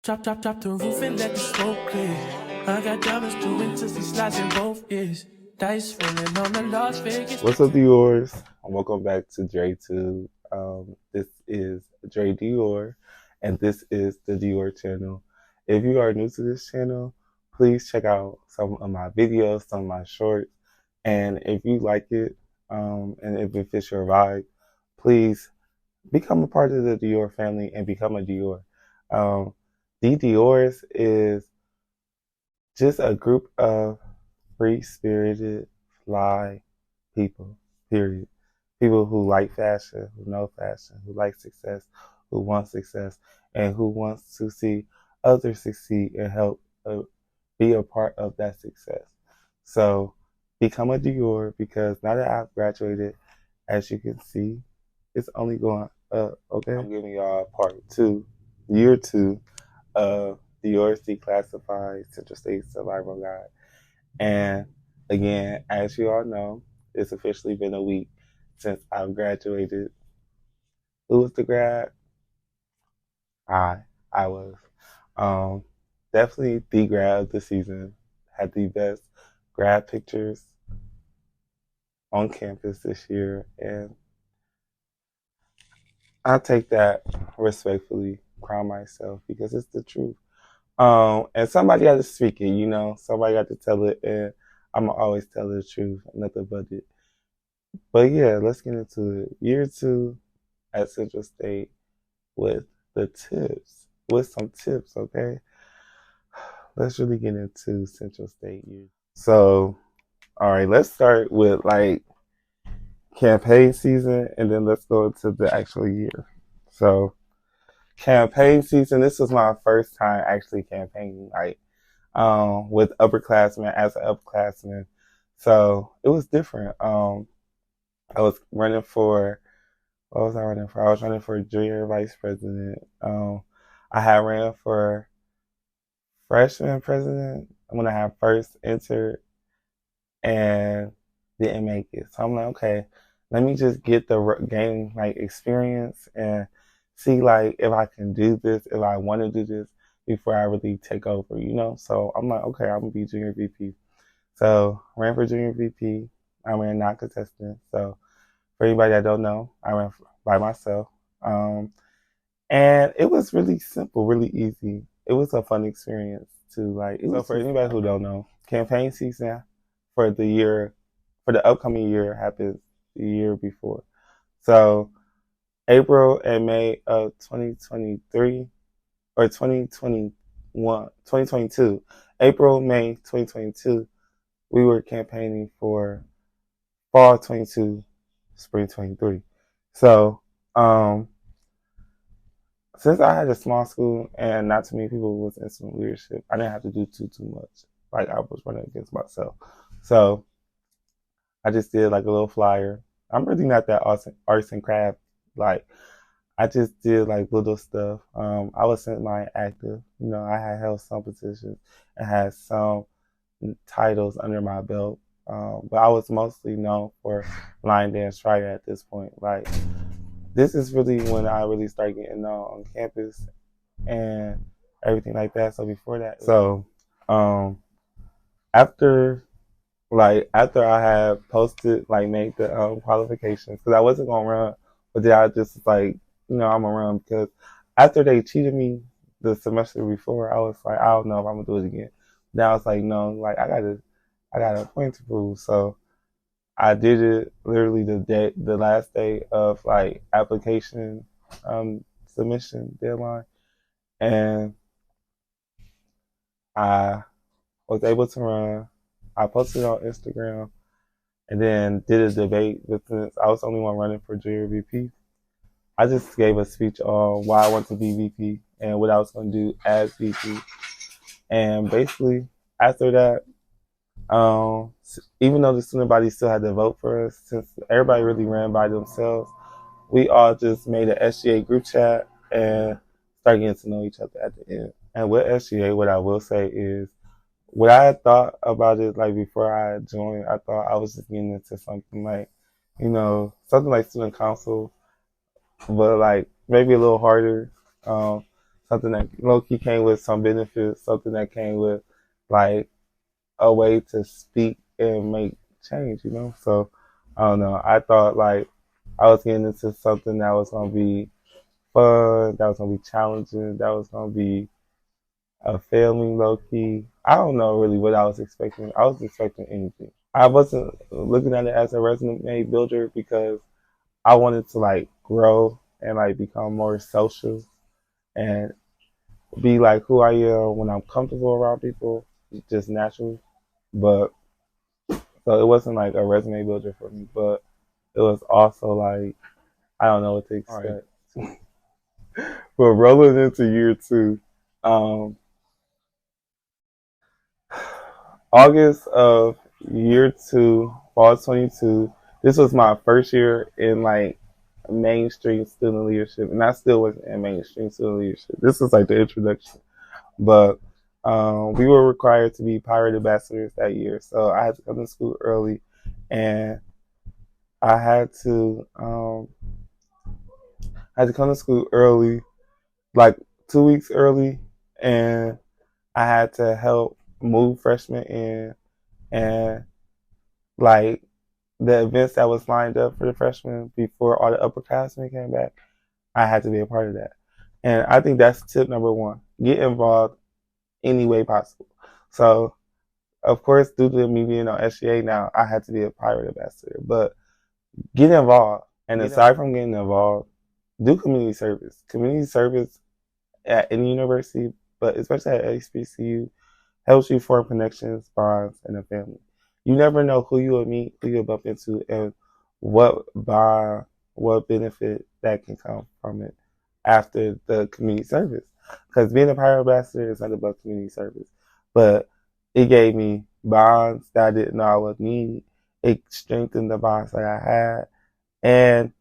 Drop the roof and let the smoke clear. I got diamonds doing twisty slides in both ears. Dice rolling on the Las Vegas. What's up, DiORs? Welcome back to Dre2. This is Dre DiOR, and this is the DiOR channel. If you are new to this channel, please check out some of my videos, some of my shorts, and if you like it, and if it fits your vibe, please become a part of the DiOR family and become a DiOR. The DiORs is just a group of free-spirited, fly people, period. People who like fashion, who know fashion, who like success, who want success, and who wants to see others succeed and help be a part of that success. So become a DiOR, because now that I've graduated, as you can see, it's only going up, okay? I'm giving y'all part 2, year 2 of DiOR Declassified Central State Survival Guide. And again, as you all know, it's officially been a week since I've graduated. Who was the grad? I was. Definitely the grad of the season. Had the best grad pictures on campus this year, and I take that respectfully, crown myself, because it's the truth. And somebody got to speak it, you know, somebody got to tell it, and I'm going to always tell the truth, nothing but it. But yeah, let's get into it. Year 2 at Central State with the tips, with some tips, okay? Let's really get into Central State year. So, all right, let's start with like campaign season, and then let's go into the actual year. So, campaign season, this was my first time actually campaigning, like, with upperclassmen, as an upperclassman. So it was different. I was running for, what was I running for? I was running for junior vice president. I had ran for freshman president when I had first entered and didn't make it. So I'm like, okay, let me just get the gain like experience and see like if I can do this, if I want to do this before I really take over, you know? So I'm like, okay, I'm gonna be junior VP. So ran for junior VP. I ran non-contestant. So for anybody that don't know, I ran by myself. And it was really simple, really easy. It was a fun experience too. Like, so for anybody who don't know, campaign season for the year, for the upcoming year happens the year before. So April and May of 2023 or 2022, April, May 2022, we were campaigning for fall 22, spring 23. So, since I had a small school and not too many people was in student leadership, I didn't have to do too much. Like, I was running against myself. So I just did like a little flyer. I'm really not that arts and craft. Like, I just did like little stuff. I was semi-active. You know, I had held some positions and had some titles under my belt. But I was mostly known for line dance writer at this point. Like, this is really when I really started getting known on campus and everything like that. So before that, so after I had posted, like, made the qualifications, because I wasn't gonna run, but then I just like, you know, I'm gonna run, because after they cheated me the semester before, I was like, I don't know if I'm gonna do it again. Now it's like, no, like I got a point to prove. So I did it literally the last day of like application submission deadline, and I was able to run. I posted on Instagram, and then did a debate. But since I was the only one running for junior VP, I just gave a speech on why I want to be VP and what I was going to do as VP. And basically, after that, even though the student body still had to vote for us, since everybody really ran by themselves, we all just made an SGA group chat and started getting to know each other at the end. And with SGA, what I will say is, what I had thought about it, like before I joined, I thought I was just getting into something like, you know, something like student council, but like maybe a little harder. So something that low-key came with some benefits, something that came with like a way to speak and make change, you know? So I don't know. I thought like I was getting into something that was gonna be fun, that was gonna be challenging, that was gonna be a family low key. I don't know really what I was expecting. I was expecting anything. I wasn't looking at it as a resume builder because I wanted to like grow and like become more social and be like who I am when I'm comfortable around people, just naturally. But so it wasn't like a resume builder for me, but it was also like I don't know what to expect. Right. But rolling into year two, um, August of year two, fall 22. This was my first year in like mainstream student leadership, and I still wasn't in mainstream student leadership. This was like the introduction, but we were required to be pirate ambassadors that year, so I had to come to school early, and I had to come to school early, like 2 weeks early, and I had to help move freshmen in and like the events that was lined up for the freshmen before all the upperclassmen came back. I had to be a part of that. And I think that's tip number one. Get involved any way possible. So, of course, due to me being on SGA now, I had to be a pirate ambassador. But get involved. And aside from getting involved, do community service. Community service at any university, but especially at HBCU, helps you form connections, bonds, and a family. You never know who you will meet, who you'll bump into, and what bond, what benefit that can come from it after the community service. Because being a pirate ambassador is not about community service, but it gave me bonds that I didn't know I would need. It strengthened the bonds that I had, and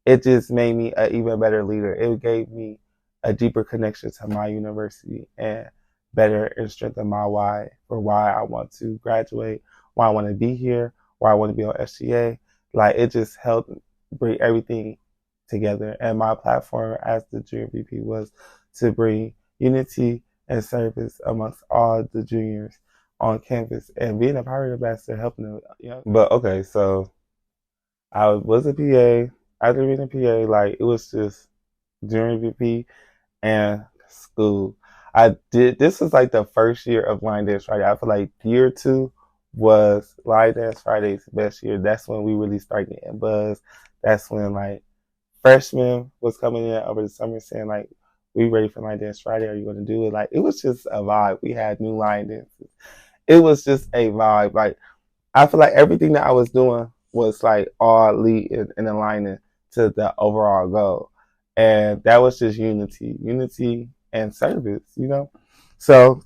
it just made me an even better leader. It gave me a deeper connection to my university and better and strengthen my why for why I want to graduate, why I want to be here, why I want to be on SGA. Like it just helped bring everything together. And my platform as the junior VP was to bring unity and service amongst all the juniors on campus and being a pirate ambassador, helping them. But okay, so I was a PA. After being a PA, like it was just junior VP and school. This was like the first year of Line Dance Friday. I feel like year two was Line Dance Friday's best year. That's when we really started getting buzz. That's when like freshmen was coming in over the summer saying like, we ready for Line Dance Friday? Are you going to do it? Like it was just a vibe. We had new line dances. It was just a vibe. Like I feel like everything that I was doing was like all lead and aligning to the overall goal. And that was just unity and service, you know? So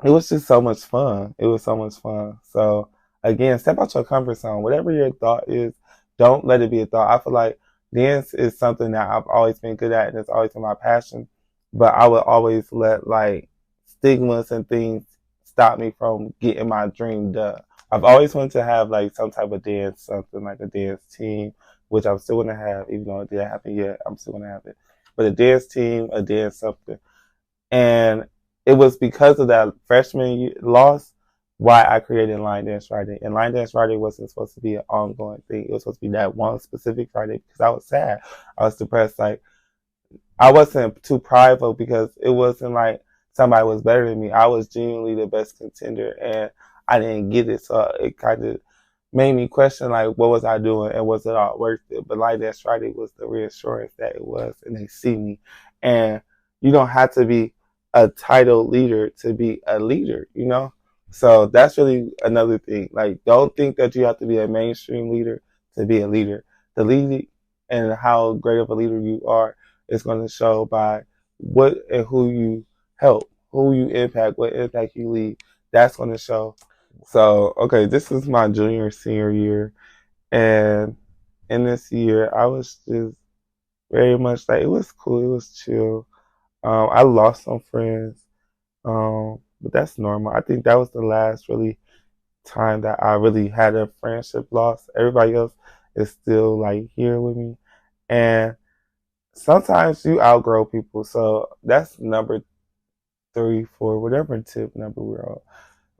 it was just so much fun. It was so much fun. So again, step out your comfort zone. Whatever your thought is, don't let it be a thought. I feel like dance is something that I've always been good at and it's always been my passion. But I would always let like stigmas and things stop me from getting my dream done. I've always wanted to have like some type of dance, something like a dance team, which I'm still going to have, even though it didn't happen yet, I'm still going to have it. But a dance team, a dance something. And it was because of that freshman loss why I created Line Dance Friday. And Line Dance Friday wasn't supposed to be an ongoing thing. It was supposed to be that one specific Friday because I was sad. I was depressed. Like, I wasn't too prideful because it wasn't like somebody was better than me. I was genuinely the best contender and I didn't get it. So it kind of made me question like, what was I doing and was it all worth it? But Line Dance Friday was the reassurance that it was and they see me. And you don't have to be a title leader to be a leader, you know? So that's really another thing. Like, don't think that you have to be a mainstream leader to be a leader. The lead and how great of a leader you are is going to show by what and who you help, who you impact, what impact you lead. That's going to show. So, okay, this is my senior year. And in this year, I was just very much like, it was cool. It was chill. I lost some friends. But that's normal. I think that was the last really time that I really had a friendship loss. Everybody else is still like here with me. And sometimes you outgrow people. So that's number 3, 4, whatever tip number we're on.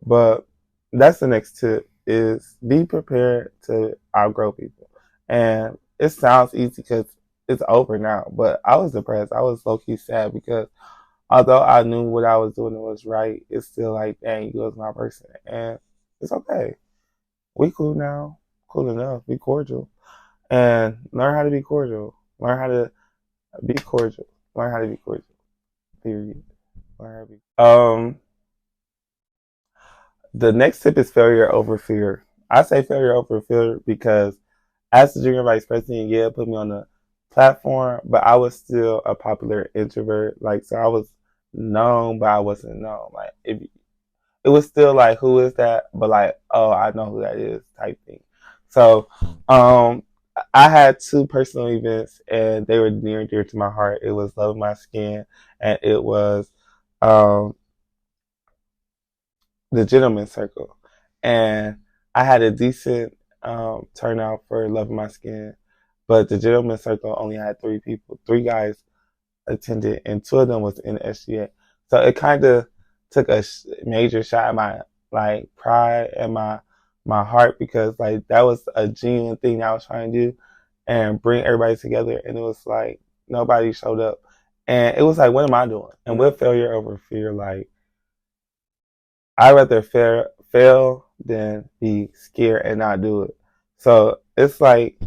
But that's the next tip is be prepared to outgrow people. And it sounds easy because it's over now. But I was depressed. I was low key sad because although I knew what I was doing was right, it's still like, dang, you was my person. And it's okay. We cool now. Cool enough. Be cordial. And learn how to be cordial. Learn how to be cordial. Learn how to be cordial. Period. Learn how to be. The next tip is failure over fear. I say failure over fear because as the junior vice president, yeah, it put me on the platform, but I was still a popular introvert. Like, so I was known, but I wasn't known. Like, it was still like, who is that? But like, oh, I know who that is type thing. So, I had 2 personal events and they were near and dear to my heart. It was Love My Skin and it was, the Gentleman's Circle. And I had a decent turnout for Love My Skin, but the Gentleman's Circle only had 3 people. 3 guys attended, and 2 of them was in SGA. So it kind of took a major shot at my like pride and my heart because like that was a genuine thing I was trying to do and bring everybody together. And it was like nobody showed up, and it was like, what am I doing? And with failure over fear, like I'd rather fail than be scared and not do it. So it's like,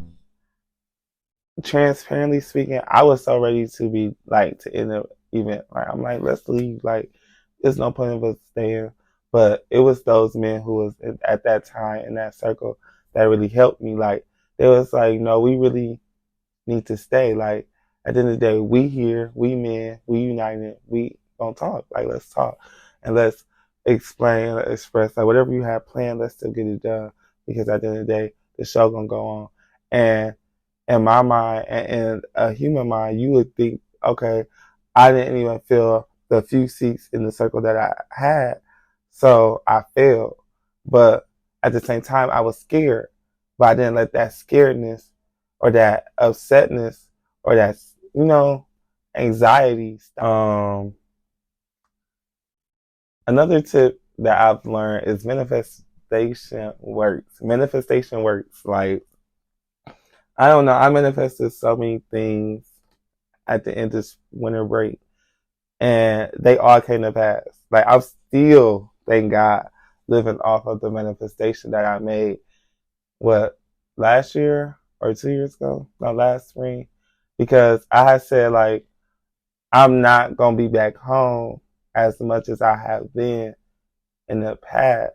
transparently speaking, I was so ready to be like to end the event. Like I'm like, let's leave. Like there's no point of us staying. But it was those men who was at that time in that circle that really helped me. Like they was like, no, we really need to stay. Like at the end of the day, we here, we men, we united, we gonna talk. Like let's talk and let's explain, express, like whatever you have planned, let's still get it done. Because at the end of the day, the show gonna go on. And in my mind and in a human mind, you would think, okay, I didn't even fill the few seats in the circle that I had, so I failed. But at the same time, I was scared, but I didn't let that scaredness or that upsetness or that, anxiety. Another tip that I've learned is manifestation works. Manifestation works. Like, I don't know. I manifested so many things at the end of this winter break, and they all came to pass. Like, I'm still, thank God, living off of the manifestation that I made, last year or 2 years ago? No, last spring. Because I had said, like, I'm not going to be back home as much as I have been in the past.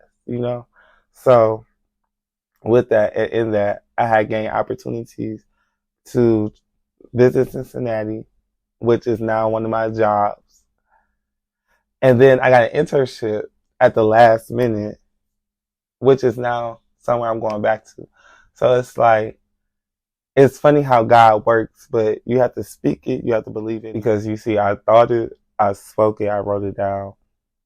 So, with that and in that, I had gained opportunities to visit Cincinnati, which is now one of my jobs. And then I got an internship at the last minute, which is now somewhere I'm going back to. So it's like, it's funny how God works, but you have to speak it, you have to believe it. Because you see, I thought it, I spoke it, I wrote it down,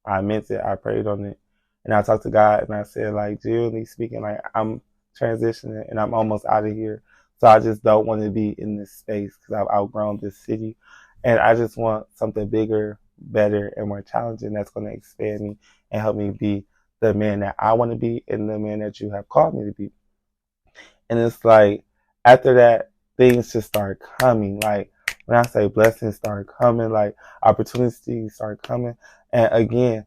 I meant it, I prayed on it. And I talked to God and I said, like, genuinely speaking, like, I'm transitioning and I'm almost out of here. So I just don't want to be in this space because I've outgrown this city. And I just want something bigger, better, and more challenging that's going to expand me and help me be the man that I want to be and the man that you have called me to be. And it's like, after that, things just start coming. Like, when I say blessings start coming, like, opportunities start coming. And again,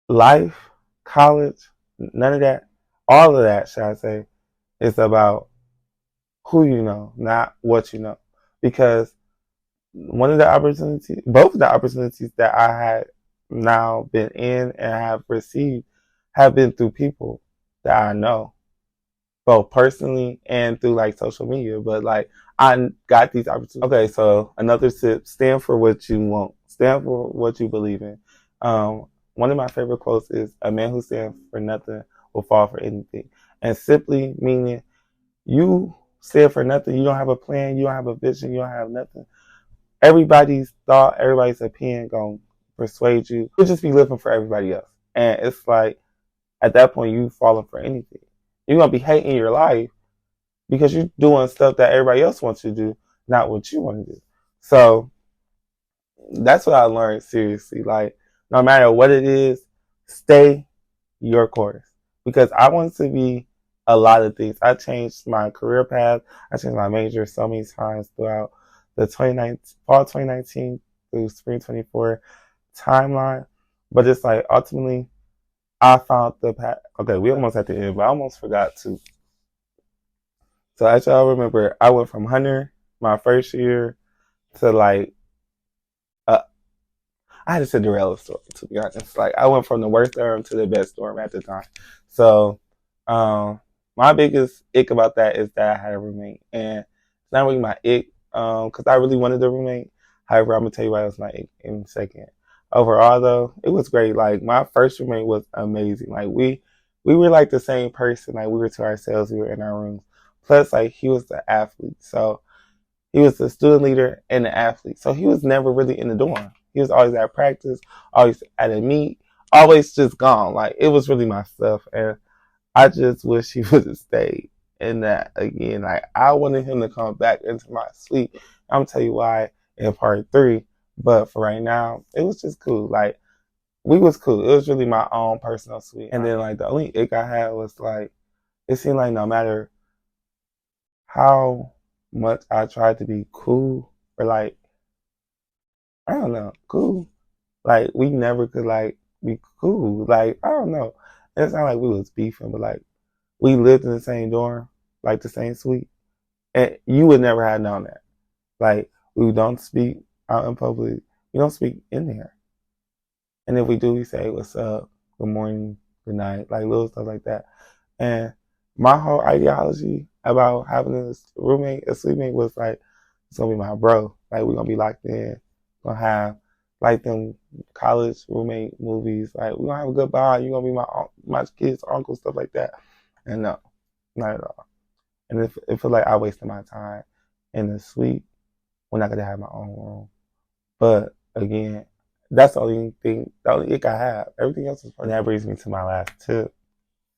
life, college, none of that, all of that, should I say, is about who you know, not what you know. Because both of the opportunities that I had now been in and have received have been through people that I know, both personally and through like social media. But like, I got these opportunities. Okay, so another tip: stand for what you want. Stand for what you believe in. One of my favorite quotes is, "A man who stands for nothing will fall for anything," and simply meaning you stand for nothing. You don't have a plan. You don't have a vision. You don't have nothing. Everybody's thought, everybody's opinion gonna persuade you. You'll just be living for everybody else. And it's like, at that point, you falling for anything. You're gonna be hating your life because you're doing stuff that everybody else wants you to do, not what you want to do. So that's what I learned seriously. Like, no matter what it is, stay your course. Because I wanted to be a lot of things. I changed my career path. I changed my major so many times throughout the fall 2019 through spring 24 timeline. But it's like, ultimately, I found the path. Okay, we almost at the end, but I almost forgot to. So as y'all remember, I went from Hunter my first year to like, I had a Cinderella story, to be honest. Like, I went from the worst dorm to the best dorm at the time. So, my biggest ick about that is that I had a roommate. And it's not really my ick, because I really wanted a roommate. However, I'm going to tell you why it was my ick in a second. Overall, though, it was great. Like, my first roommate was amazing. Like, we were like the same person. Like, we were to ourselves. We were in our rooms. Plus, like, he was the athlete. So, he was the student leader and the athlete. So, he was never really in the dorm. He was always at practice, always at a meet, always just gone. Like, it was really my stuff. And I just wish he would have stayed in that again. Like, I wanted him to come back into my suite. I'm going to tell you why in part 3. But for right now, it was just cool. Like, we was cool. It was really my own personal suite. And then, like, the only ick I had was, like, it seemed like no matter how much I tried to be cool or, like, I don't know, cool. Like, we never could, like, be cool. Like, I don't know. It's not like we was beefing, but, like, we lived in the same dorm, like, the same suite. And you would never have known that. Like, we don't speak out in public. We don't speak in there. And if we do, we say, what's up, good morning, good night, like, little stuff like that. And my whole ideology about having a roommate, a suite was, like, it's going to be my bro. Like, we're going to be locked in. Gonna have like them college roommate movies. Like, we're gonna have a good bond. You're gonna be my kid's uncle, stuff like that. And no, not at all. And it feel like I wasted my time in the suite when I could have my own room. But again, that's the only ick I have. Everything else is fun. That brings me to my last tip.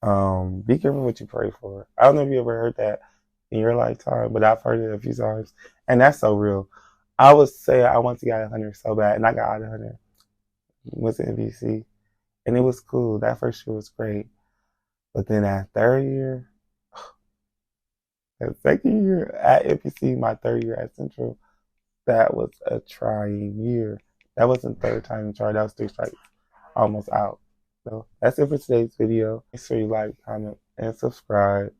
Be careful what you pray for. I don't know if you ever heard that in your lifetime, but I've heard it a few times, and that's so real. I would say I wanted to get out of Hunter so bad, and I got out of Hunter. Went to NBC, and it was cool. That first year was great. But then that third year, that second year at NBC, my third year at Central, that was a trying year. That wasn't third time to try. That was 3 strikes. Almost out. So that's it for today's video. Make sure you like, comment, and subscribe.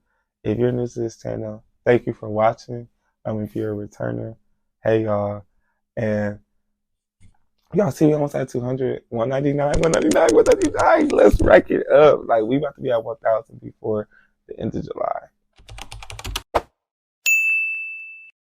If you're new to this channel, thank you for watching. If you're a returner, hey y'all. And y'all see we almost at 200, 199, 199, 199. Let's rack it up. Like, we about to be at 1,000 before the end of July.